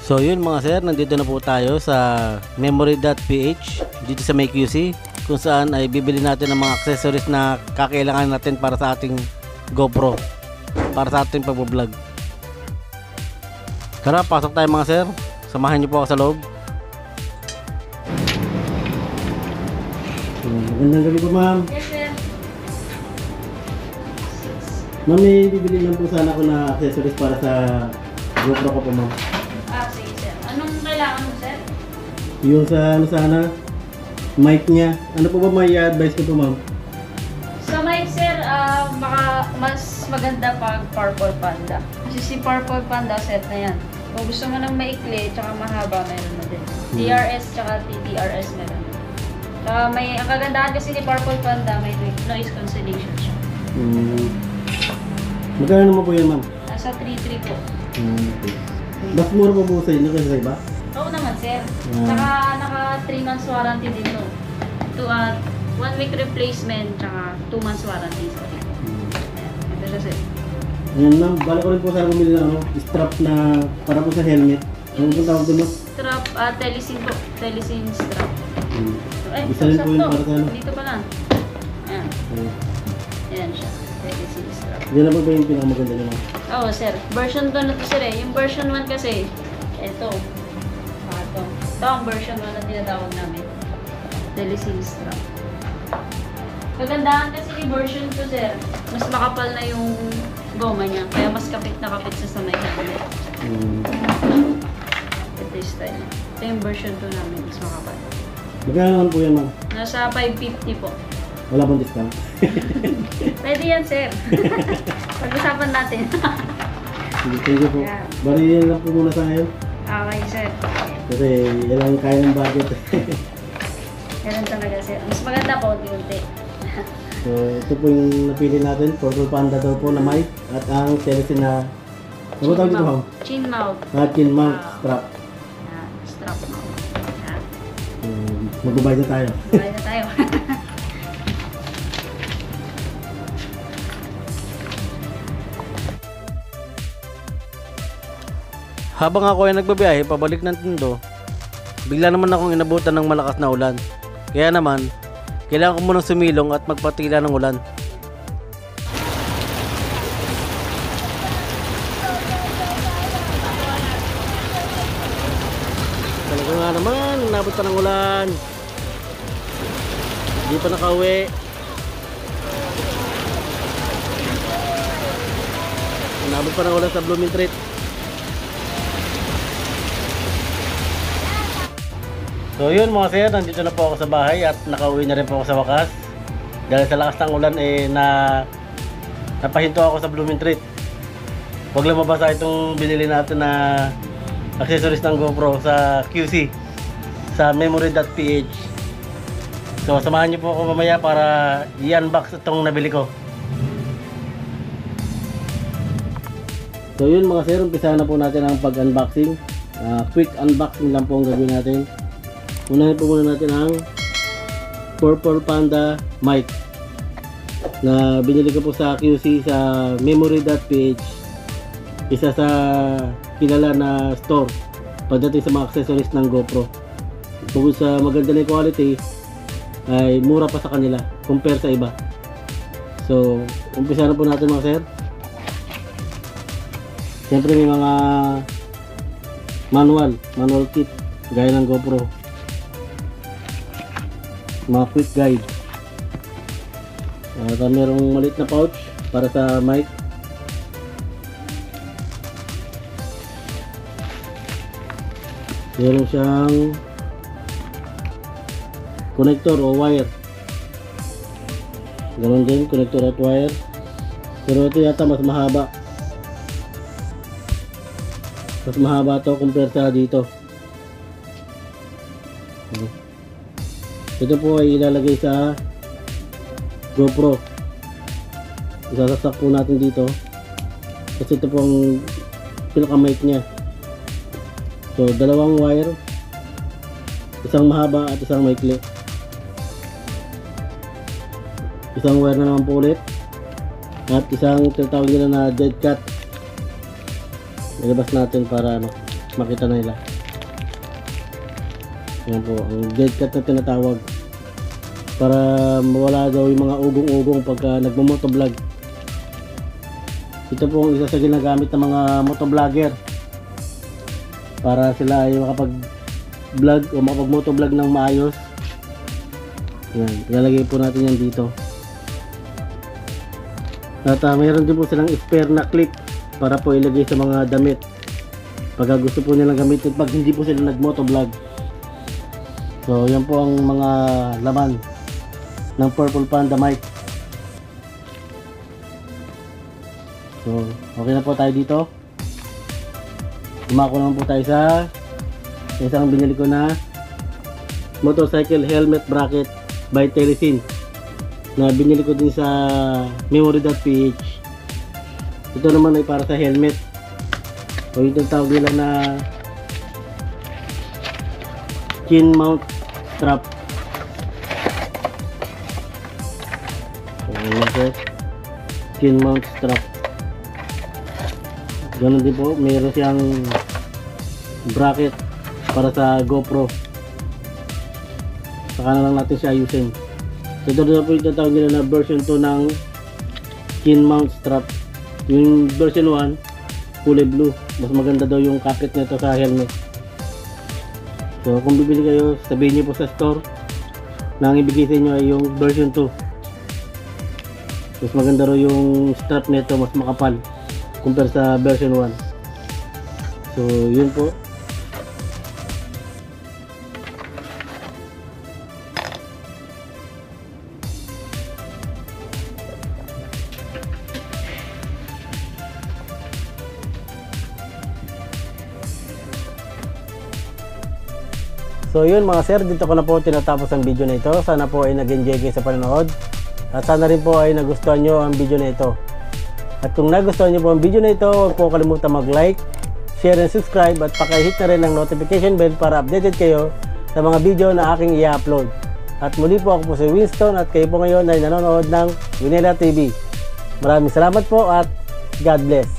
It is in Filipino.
So yun mga sir, nandito na po tayo sa memory.ph dito sa May QC, kung saan ay bibili natin ng mga accessories na kakailangan natin para sa ating GoPro, para sa ating pag-vlog. Tara, pasok tayo mga sir. Samahan niyo po ako sa loob. Magandang gabi po ma'am. Yes sir. Ma'am, may bibili lang po sana ako na accessories para sa GoPro ko po ma'am. Sige sir. Anong kailangan mo sir? Yung sa ano sana, mic niya. Ano po ba may advice ko po ma'am? Sa mic sir, baka mas maganda pag Purple Panda. Kasi si Purple Panda set na yan. Kung gusto mo ng maikli tsaka mahaba, meron na din. TRS tsaka TTRS meron. Tsaka ang kagandahan kasi ni Purple Panda, may noise cancellation siya. Magkano naman po yan ma'am? Nasa 3.3 po. Okay. Mas mura po po sa inyo kasi sa iba? Oo naman sir. Tsaka naka 3 months warranty din to. 1 week replacement tsaka 2 months warranty. Sorry. Ito siya sir. Ayan ma'am, bala ko rin po sana bumili ng strap na para po sa helmet. Ano po tawag doon? Strap, telesin po. Telesin strap. Ay, isa rin po yun para sa ano? Dito pala. Ayan. Ayan siya. Telesin strap. Yan na po ba yung pinakamaganda nyo ma'am? Oo sir. Version 2 na to sir eh. Yung version 1 kasi, ito. Ito. Ito ang version 1 na tinatawag namin. Telesin strap. Kagandahan kasi ni version 2 sir, mas makapal na yung goma niya. Kaya mas kapit na kapit sa may helmet. Ito yung style. Ito yung version 2 namin, mas makapal. Magkano naman po yan ma'am? Nasa 550 po. Wala bang discount? Pwede yan sir. Pag-usapan natin. Thank you po. Yeah. Bari yan lang po muna sa ngayon. Okay sir. Kasi yan ang kaya ng budget. Ganun talaga sir. Mas maganda po, unti-unti. So ito po yung napili natin. Purple Panda daw po na mic. At ang telesin na ano tawag dito ma'am? Chin mount. Chin mount strap. Yan. Strap mount. Yan. Mag-ubay na tayo. Bye na tayo. Habang ako ay nagbabiyahe pabalik ng Tondo, bigla naman akong inabutan ng malakas na ulan. Kaya naman, kailangan ko munang sumilong at magpatila ng ulan. Talaga nga naman, nabot pa ng ulan. Hindi pa nakauwi. Nabot pa ng ulan sa Blooming Treat. So yun mga sir, nandito na po ako sa bahay at nakauwi na rin po ako sa wakas. Dahil sa lakas ng ulan napahinto ako sa Blooming Treat. Huwag lang mabasa itong binili natin na accessories ng GoPro sa QC, sa memory.ph. So samahan niyo po ako mamaya para i-unbox itong nabili ko. So yun mga sir, umpisa na po natin ang pag-unboxing. Quick unboxing lang po ang gagawin natin. Unahin po muna natin ang Purple Panda mic na binili ko po sa QC sa memory.ph, isa sa kilala na store pagdating sa mga accessories ng GoPro. Kung sa maganda na quality ay mura pa sa kanila compare sa iba. So umpisa na po natin mga sir. Siyempre may mga manual kit gaya ng GoPro, mga quick guide. At mayroong maliit na pouch para sa mic. Meron siyang connector o wire. Ganon din, connector at wire. Pero ito yata mas mahaba. Mas mahaba to compare sa dito. Ito po ay ilalagay sa GoPro. Isasasak po natin dito kasi ito po ang pinaka mic nya. So dalawang wire, isang mahaba at isang maikli. Isang wire na naman po ulit at isang tinatawag nila na dead cat. Ilabas natin para makita na nila. Yan po, ang dead cat na tinatawag. Para mawala daw yung mga ugong-ugong pagka nagmo-motovlog. Ito po ang isa sa ginagamit ng mga motovlogger. Para sila ay makapag-vlog o makapag-motovlog ng maayos. Yan, ilalagay po natin yan dito. At mayroon din po silang spare na clip para po ilagay sa mga damit. Pagka gusto po nilang gamitin pag hindi po sila nag-motovlog. So, yan po ang mga laman ng Purple Panda mic. So, okay na po tayo dito. Dumako naman po tayo sa isang binili ko na motorcycle helmet bracket by Telesin na binili ko din sa memory.ph. Ito naman ay para sa helmet. So, yung tawag nila na chin mount strap. Chin mount strap. Ganun din po, mayroon siyang bracket para sa GoPro. Saka na lang natin siya ayusin. So, ito na po yung tatawag nila na version 2 ng chin mount strap. Yung version 1 kulay blue, mas maganda daw yung kapit nito sa helmet. So, kung bibili kayo, sabihin niyo po sa store na ang ibigay sa inyo ay yung version 2. Mas maganda raw yung strap nito, mas makapal compare sa version 1. So, yun po. So yun mga sir, dito ko na po tinatapos ang video na ito. Sana po ay nag-enjoy kayo sa panonood. At sana rin po ay nagustuhan nyo ang video na ito. At kung nagustuhan nyo po ang video na ito, huwag po kalimutan mag-like, share and subscribe at pakihit na rin ang notification bell para updated kayo sa mga video na aking i-upload. At muli po ako po si Winston at kayo po ngayon ay nanonood ng Winela TV. Maraming salamat po at God bless.